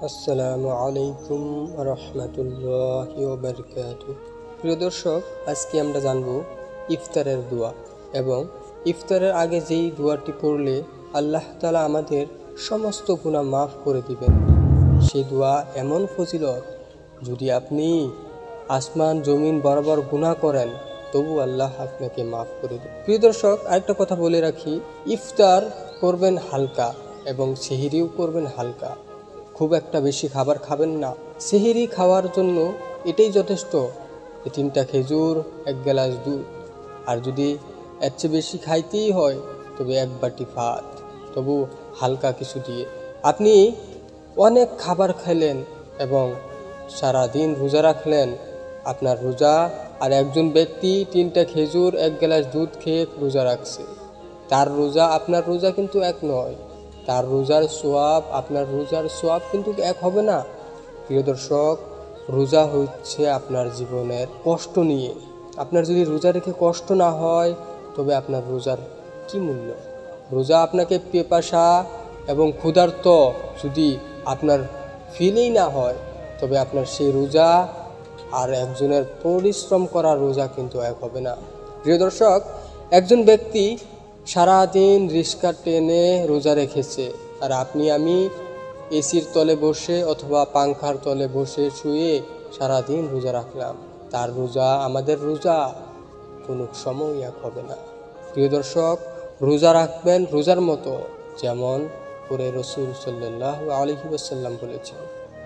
আসসালামু আলাইকুম রহমতুল্লাহি ওয়া বারাকাতুহু। প্রিয় দর্শক, আজকে আমরা জানব ইফতারের দোয়া এবং ইফতারের আগে যেই দোয়াটি পড়লে আল্লাহ তাআলা আমাদের সমস্ত গুনাহ মাফ করে দিবেন। সেই দোয়া এমন ফজিলত, যদি আপনি আসমান জমিন বরাবর গুনাহ করেন তবু আল্লাহ আপনাকে মাফ করে দেবেন। প্রিয় দর্শক, আরেকটা কথা বলে রাখি, ইফতার করবেন হালকা এবং সেহরিও করবেন হালকা। খুব একটা বেশি খাবার খাবেন না। সেহরি খাওয়ার জন্য এটাই যথেষ্ট যে 3টা খেজুর, 1 গ্লাস দুধ, আর যদি এর চেয়ে বেশি খাইতেই হয় তবে 1 বাটি ভাত, তবু হালকা কিছু দিয়ে। আপনি অনেক খাবার খেলেন এবং সারা দিন রোজা রাখলেন, আপনার রোজা, আর একজন ব্যক্তি 3টা খেজুর, 1 গ্লাস দুধ খেয়ে রোজা রাখছে, তার রোজা আপনার রোজা কিন্তু এক নয়। তার রোজার সোয়াব আপনার রোজার সোয়াব কিন্তু এক হবে না। প্রিয় দর্শক, রোজা হচ্ছে আপনার জীবনের কষ্ট নিয়ে। আপনার যদি রোজা রেখে কষ্ট না হয় তবে আপনার রোজার কি মূল্য? রোজা আপনাকে পিপাসা এবং ক্ষুধার্ত যদি আপনার ফিলেই না হয় তবে আপনার সেই রোজা আর একজনের পরিশ্রম করা রোজা কিন্তু এক হবে না। প্রিয় দর্শক, একজন ব্যক্তি সারাদিন রিস্কা টেনে রোজা রেখেছে, আর আপনি আমি এসির তলে বসে অথবা পাংখার তলে বসে শুয়ে সারাদিন রোজা রাখলাম। তার রোজা আমাদের রোজা কোনো সময় এক হবে না। প্রিয় দর্শক, রোজা রাখবেন রোজার মতো, যেমন করে রাসূল সাল্লাল্লাহু আলাইহি ওয়াসাল্লাম বলেছেন।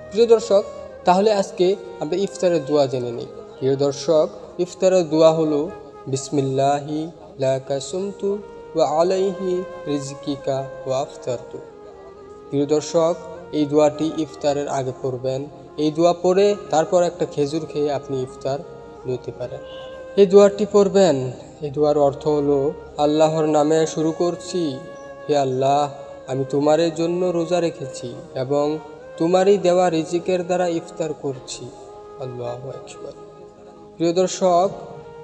প্রিয় দর্শক, তাহলে আজকে আমরা ইফতারের দোয়া জেনে নিই। প্রিয় দর্শক, ইফতারের দোয়া হলো বিসমিল্লাহি লাকা সুমতু ওয়া আলাইহি রিজকিকা ওয়া আফতারতু। প্রিয় দর্শক, এই দোয়াটি ইফতারের আগে পড়বেন। এই দোয়া পড়ে তারপর একটা খেজুর খেয়ে আপনি ইফতার নিতে পারেন। এই দোয়াটি পড়বেন। এই দোয়ার অর্থ হলো, আল্লাহর নামে শুরু করছি, হে আল্লাহ, আমি তোমারই জন্য রোজা রেখেছি এবং তোমারই দেওয়া রিজিকের দ্বারা ইফতার করছি। আল্লাহু আকবার। প্রিয় দর্শক,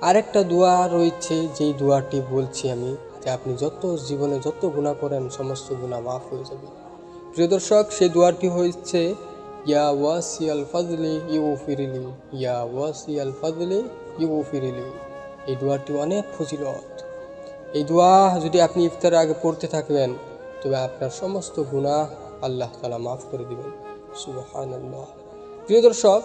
আরেকটা দোয়া রয়েছে, যেই দোয়াটি বলছি আমি, যে আপনি জীবনে যত গুনাহ করেন সমস্ত গুনাহ মাফ হয়ে যাবে। প্রিয় দর্শক, সেই দোয়াটি হচ্ছে ইয়া ওয়াসিয়াল ফাজলি ইউগফিরলি, ইয়া ওয়াসিয়াল ফাজলি ইউগফিরলি। এই দোয়াটি অনেক ফজিলত। এই দোয়া যদি আপনি ইফতারের আগে পড়তে থাকবেন তবে আপনার সমস্ত গুনাহ আল্লাহ তাআলা মাফ করে দিবেন। সুবহানাল্লাহ। প্রিয় দর্শক,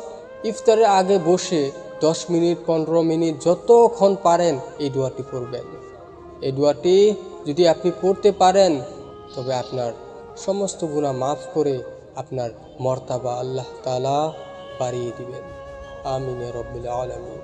ইফতারের আগে বসে 10 মিনিট 15 মিনিট যতক্ষণ পারেন এই দোয়াটি পড়বেন। এই দোয়াটি যদি আপনি পড়তে পারেন তবে আপনার সমস্ত গুনাহ মাফ করে আপনার মর্তাবা আল্লাহ তাআলা বাড়িয়ে দিবেন। আমিন ইয়া রাব্বিল আলামিন।